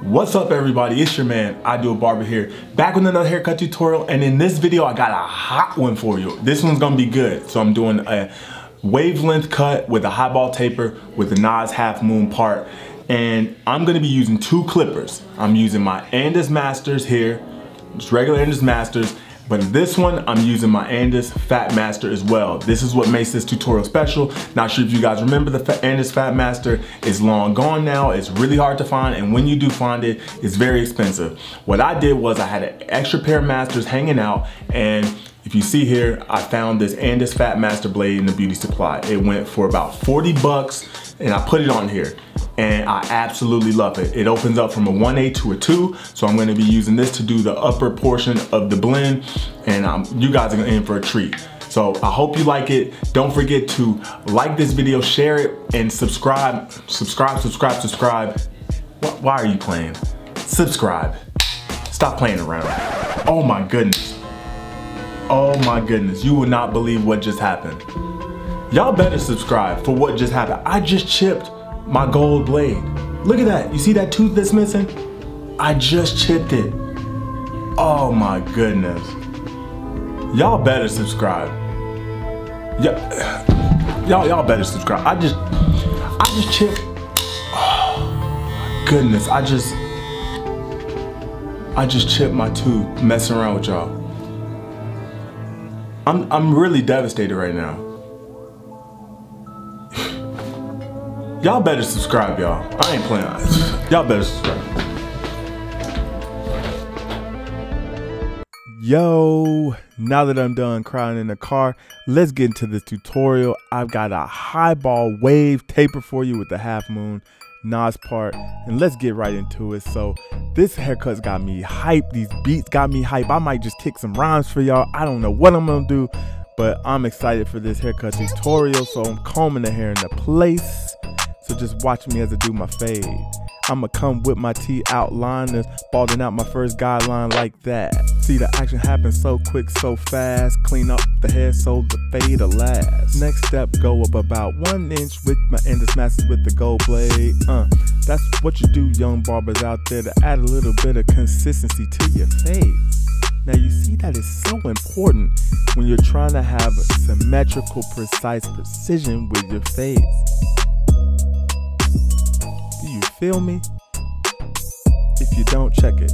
What's up everybody, it's your man, I Do a Barber here, back with another haircut tutorial, and in this video I got a hot one for you. This one's gonna be good. So I'm doing a wavelength cut with a highball taper with the Andis Halfmoon part, and I'm gonna be using two clippers. I'm using my Andis Masters here, just regular Andis Masters, but this one I'm using my Andis Phat Master as well. This is what makes this tutorial special. Not sure if you guys remember the Andis Phat Master. It's long gone now, it's really hard to find, and when you do find it, it's very expensive. What I did was I had an extra pair of masters hanging out, and if you see here, I found this Andis Phat Master blade in the beauty supply. It went for about 40 bucks, and I put it on here. And I absolutely love it. It opens up from a 1A to a 2, so I'm gonna be using this to do the upper portion of the blend, and you guys are in for a treat. So I hope you like it. Don't forget to like this video, share it, and subscribe. Subscribe. Why are you playing? Subscribe. Stop playing around. Oh my goodness. Oh my goodness, you will not believe what just happened. Y'all better subscribe for what just happened. I just chipped my gold blade. Look at that. You see that tooth that's missing? I just chipped it. Oh my goodness. Y'all better subscribe. Y'all better subscribe. I just chipped. Oh my goodness. I just chipped my tooth messing around with y'all. I'm really devastated right now. Y'all better subscribe, y'all. I ain't playing. Y'all better subscribe. Yo, now that I'm done crying in the car, let's get into this tutorial. I've got a highball wave taper for you with the Halfmoon Andis part, and let's get right into it. So this haircut's got me hyped. These beats got me hyped. I might just kick some rhymes for y'all. I don't know what I'm gonna do, but I'm excited for this haircut tutorial. So I'm combing the hair into place. So just watch me as I do my fade. I'ma come with my T outliners, balding out my first guideline like that. See the action happen so quick, so fast. Clean up the hair so the fade will last. Next step, go up about 1 inch with my Andis Masters with the gold blade. That's what you do, young barbers out there, to add a little bit of consistency to your fade. Now you see that is so important when you're trying to have a symmetrical, precise precision with your fades. Do you feel me? If you don't, check it.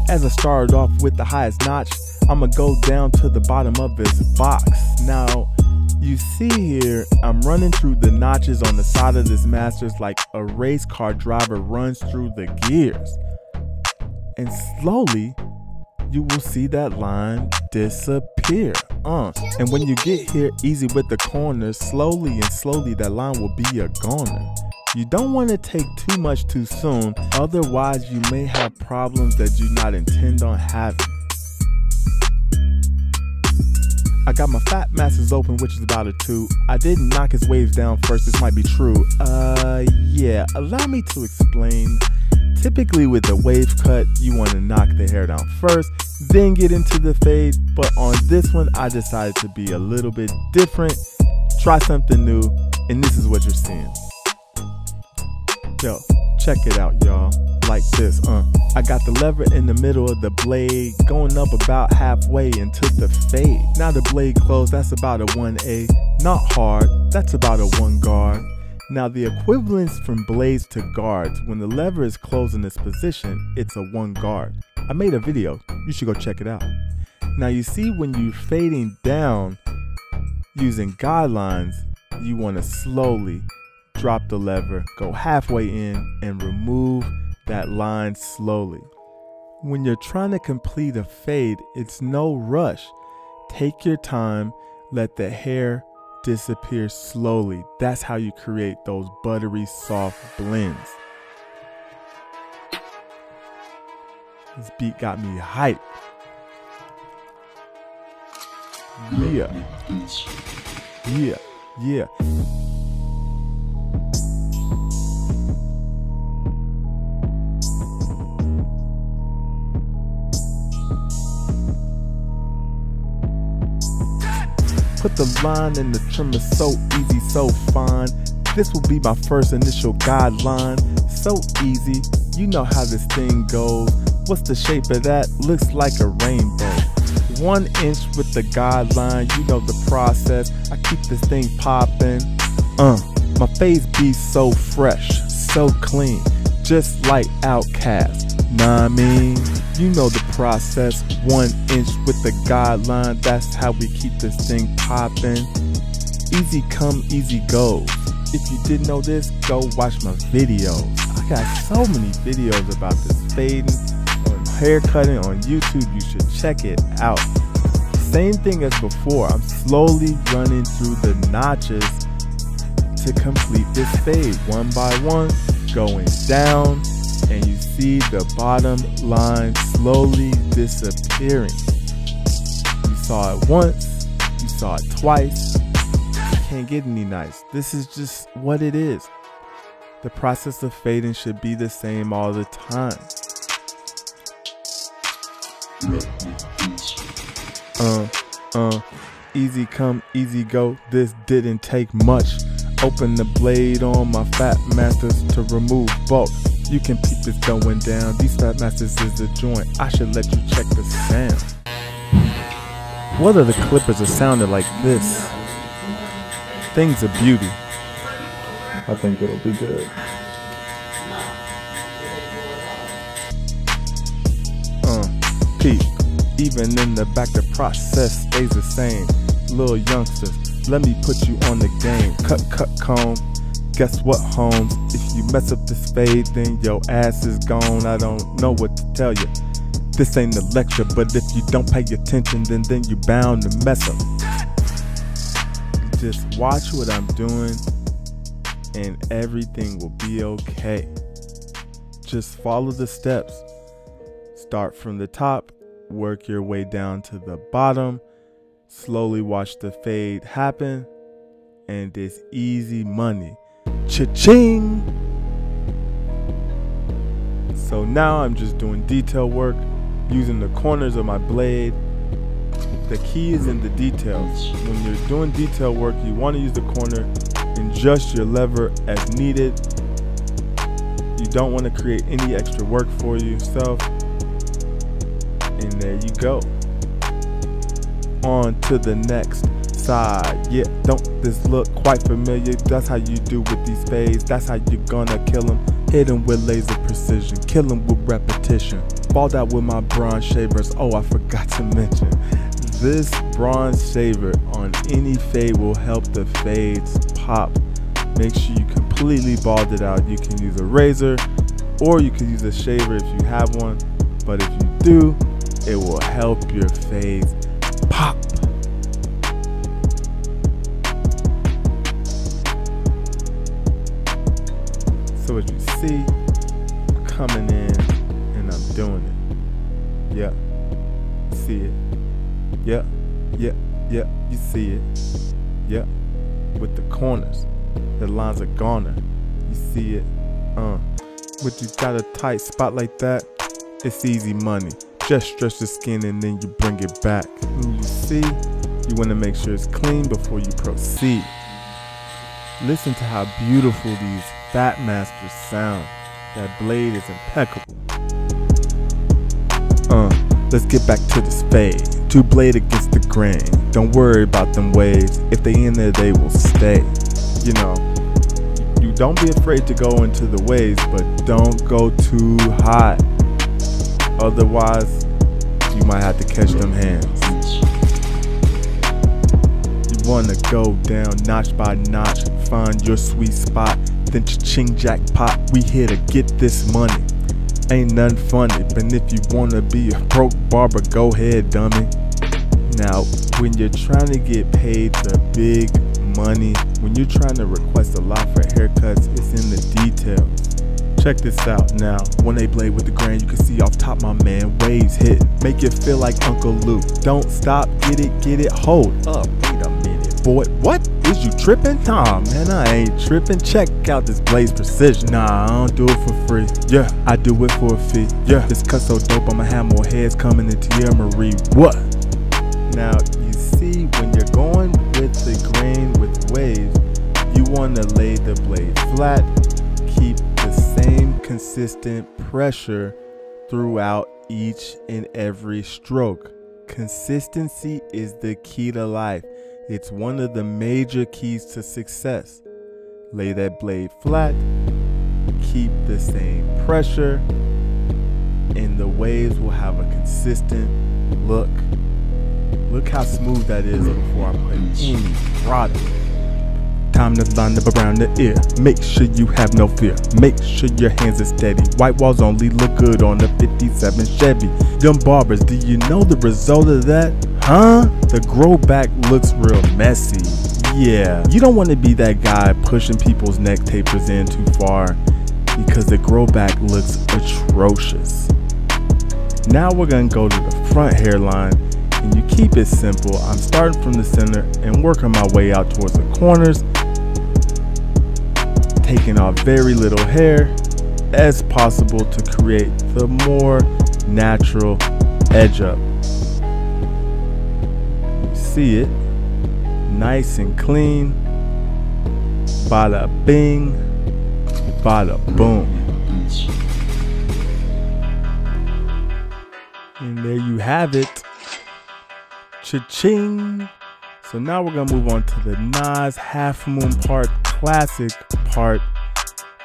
As I started off with the highest notch, I'ma go down to the bottom of this box. Now, you see here, I'm running through the notches on the side of this Masters like a race car driver runs through the gears. And slowly, you will see that line disappear. And when you get here easy with the corners, slowly that line will be a goner. You don't want to take too much too soon, otherwise you may have problems that you not intend on having. I got my Phat Masters open, which is about a 2. I didn't knock his waves down first, this might be true. Yeah, allow me to explain. Typically with the wave cut, you want to knock the hair down first, then get into the fade, but on this one, I decided to be a little bit different, try something new, and this is what you're seeing. Yo, check it out, y'all, like this, I got the lever in the middle of the blade, going up about halfway into the fade. Now the blade closed, that's about a 1A, not hard, that's about a 1 guard. Now the equivalence from blades to guards, when the lever is closed in this position, it's a 1 guard. I made a video, you should go check it out. Now you see when you're fading down using guidelines, you want to slowly drop the lever, go halfway in, and remove that line slowly. When you're trying to complete a fade, it's no rush. Take your time, let the hair disappear slowly. That's how you create those buttery soft blends. This beat got me hyped. Yeah. Put the line in the trimmer so easy, so fine. This will be my first initial guideline. So easy, you know how this thing goes. What's the shape of that? Looks like a rainbow. 1 inch with the guideline, you know the process. I keep this thing popping. My fades be so fresh, so clean, just like Outkast. Nah, I mean, you know the process. 1 inch with the guideline, that's how we keep this thing popping. Easy come, easy go. If you didn't know this, go watch my videos. I got so many videos about this fading, on haircutting on YouTube. You should check it out. Same thing as before, I'm slowly running through the notches to complete this fade, one by one, going down, and you see the bottom line slowly disappearing. You saw it once, you saw it twice. Can't get any nice. This is just what it is. The process of fading should be the same all the time. Easy come, easy go. This didn't take much. Open the blade on my Fat Masters to remove bulk. You can peep this going down. These Fat Masters is a joint. I should let you check the sound. What are the clippers that sounded like this? Things of beauty. I think it'll be good. Peep. Even in the back, the process stays the same. Little youngsters, let me put you on the game. Cut, comb. Guess what, Holmes? If you mess up this fade, then your ass is gone. I don't know what to tell you. This ain't a lecture, but if you don't pay attention, then you bound to mess up. Just watch what I'm doing and everything will be okay. Just follow the steps. Start from the top, work your way down to the bottom, slowly watch the fade happen, and it's easy money. Cha-ching! So now I'm just doing detail work, using the corners of my blade. The key is in the details. When you're doing detail work, you want to use the corner, adjust your lever as needed. You don't want to create any extra work for yourself. And there you go. On to the next side. Yeah, don't this look quite familiar? That's how you do with these fades. That's how you're gonna kill them. Hit them with laser precision, kill them with repetition. Balled out with my bronze shavers. Oh, I forgot to mention, this bronze shaver on any fade will help the fades pop. Make sure you completely bald it out. You can use a razor or you can use a shaver if you have one. But if you do, it will help your fades pop. So as you see, I'm coming in and I'm doing it. Yep, see it. Yep, you see it. Yep, with the corners, the lines are goner. You see it. When you got a tight spot like that, it's easy money. Just stretch the skin and then you bring it back. And you see, you want to make sure it's clean before you proceed. Listen to how beautiful these Fat Masters sound. That blade is impeccable. Let's get back to this fade. Two blade against the grain. Don't worry about them waves. If they in there, they will stay. You know, you don't be afraid to go into the waves, but don't go too high. Otherwise, you might have to catch them hands. You wanna go down notch by notch, find your sweet spot, then cha-ching jackpot. We here to get this money. Ain't nothing funny, but if you wanna be a broke barber, go ahead, dummy. Now, when you're trying to get paid the big money, when you're trying to request a lot for haircuts, it's in the details. Check this out now. 1A blade with the grain, you can see off top my man waves hit. Make it feel like Uncle Luke. Don't stop, get it, hold up. Wait a minute, boy, what? Is you tripping? Nah, man, I ain't tripping. Check out this blade's precision. Nah, I don't do it for free. Yeah, I do it for a fee. Yeah, this cut so dope, I'ma have more heads coming into your Marie. What? Now, you see, when you're going with the grain with waves, you want to lay the blade flat, keep the same consistent pressure throughout each and every stroke. Consistency is the key to life. It's one of the major keys to success. Lay that blade flat, keep the same pressure, and the waves will have a consistent look. Look how smooth that is before I put any product. Time to line up around the ear. Make sure you have no fear. Make sure your hands are steady. White walls only look good on the 57 Chevy. Them barbers, do you know the result of that? Huh? The grow back looks real messy. Yeah, you don't want to be that guy pushing people's neck tapers in too far because the grow back looks atrocious. Now we're gonna go to the front hairline, and you keep it simple. I'm starting from the center and working my way out towards the corners, taking off very little hair as possible to create the more natural edge up. You see it, nice and clean. Bada bing, bada boom. And there you have it. Cha-ching. So now we're gonna move on to the Nas Halfmoon part, classic part.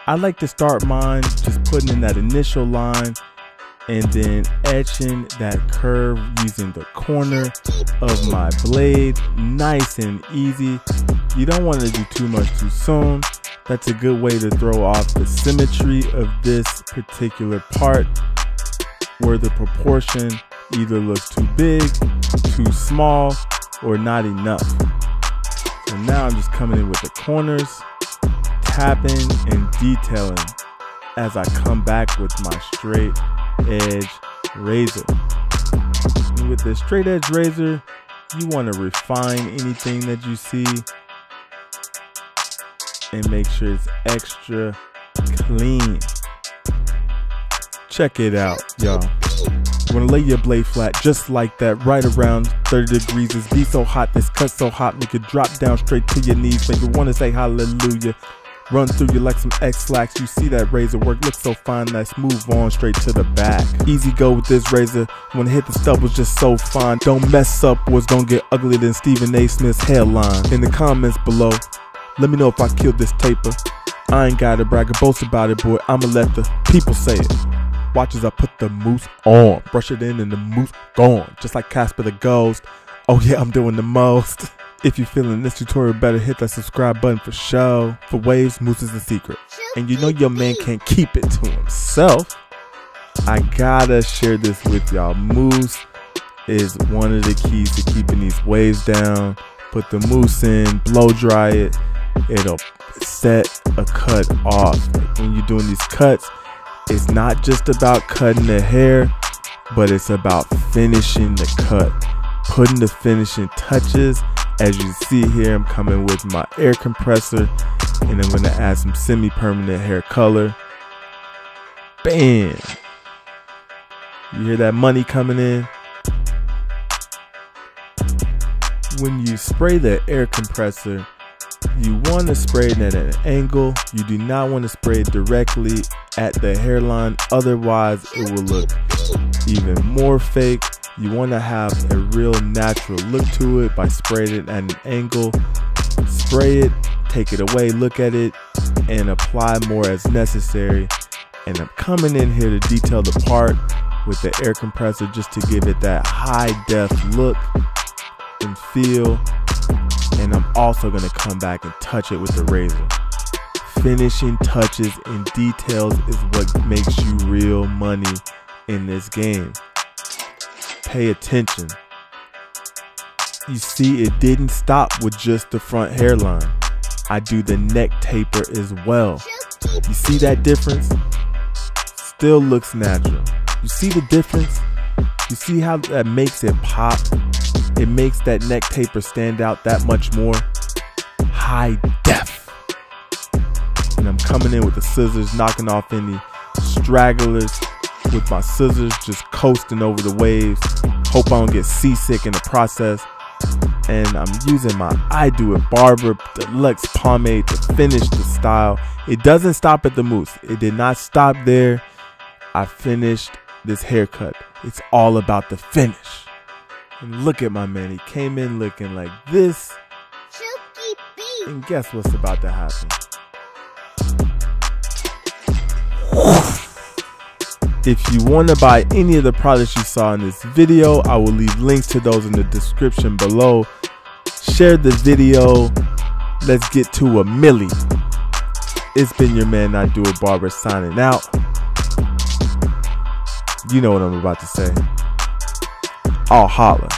I like to start mine just putting in that initial line and then etching that curve using the corner of my blade. Nice and easy. You don't want to do too much too soon. That's a good way to throw off the symmetry of this particular part, where the proportion either looks too big, too small, or not enough. So now I'm just coming in with the corners, tapping and detailing as I come back with my straight edge razor. And with the straight edge razor, you want to refine anything that you see and make sure it's extra clean. Check it out, y'all. You want to lay your blade flat just like that, right around 30 degrees. It's be so hot, this cut so hot, make it drop down straight to your knees, make you want to say hallelujah. Run through you like some X-Lax. You see that razor work, looks so fine. Let's move on straight to the back. Easy go with this razor. When it hit the stubble, just so fine. Don't mess up, what's gonna get uglier than Stephen A. Smith's hairline. In the comments below, let me know if I killed this taper. I ain't gotta brag or boast about it, boy. I'ma let the people say it. Watch as I put the mousse on. Brush it in and the mousse gone. Just like Casper the Ghost. Oh yeah, I'm doing the most. If you're feeling this tutorial better, hit that subscribe button for show. For waves, mousse is the secret. And you know your man can't keep it to himself. I gotta share this with y'all. Mousse is one of the keys to keeping these waves down. Put the mousse in, blow dry it. It'll set a cut off. Like when you're doing these cuts, it's not just about cutting the hair, but it's about finishing the cut. Putting the finishing touches. As you see here, I'm coming with my air compressor and I'm going to add some semi-permanent hair color. Bam! You hear that money coming in? When you spray the air compressor, you want to spray it at an angle. You do not want to spray it directly at the hairline, otherwise it will look even more fake. You want to have a real natural look to it by spraying it at an angle. Spray it, take it away, look at it, and apply more as necessary. And I'm coming in here to detail the part with the air compressor just to give it that high def look and feel. And I'm also going to come back and touch it with the razor. Finishing touches and details is what makes you real money in this game. Pay attention. You see, it didn't stop with just the front hairline. I do the neck taper as well. You see that difference? Still looks natural. You see the difference? You see how that makes it pop? It makes that neck taper stand out that much more. High def. And I'm coming in with the scissors, knocking off any stragglers with my scissors, just coasting over the waves. Hope I don't get seasick in the process. and I'm using my I Do It Barber Deluxe pomade to finish the style. It doesn't stop at the mousse. It did not stop there. I finished this haircut. It's all about the finish. And look at my man. He came in looking like this. And guess what's about to happen? If you want to buy any of the products you saw in this video, I will leave links to those in the description below. Share the video. Let's get to a milli. It's been your man, I Do It Barber, signing out. You know what I'm about to say. I'll holla.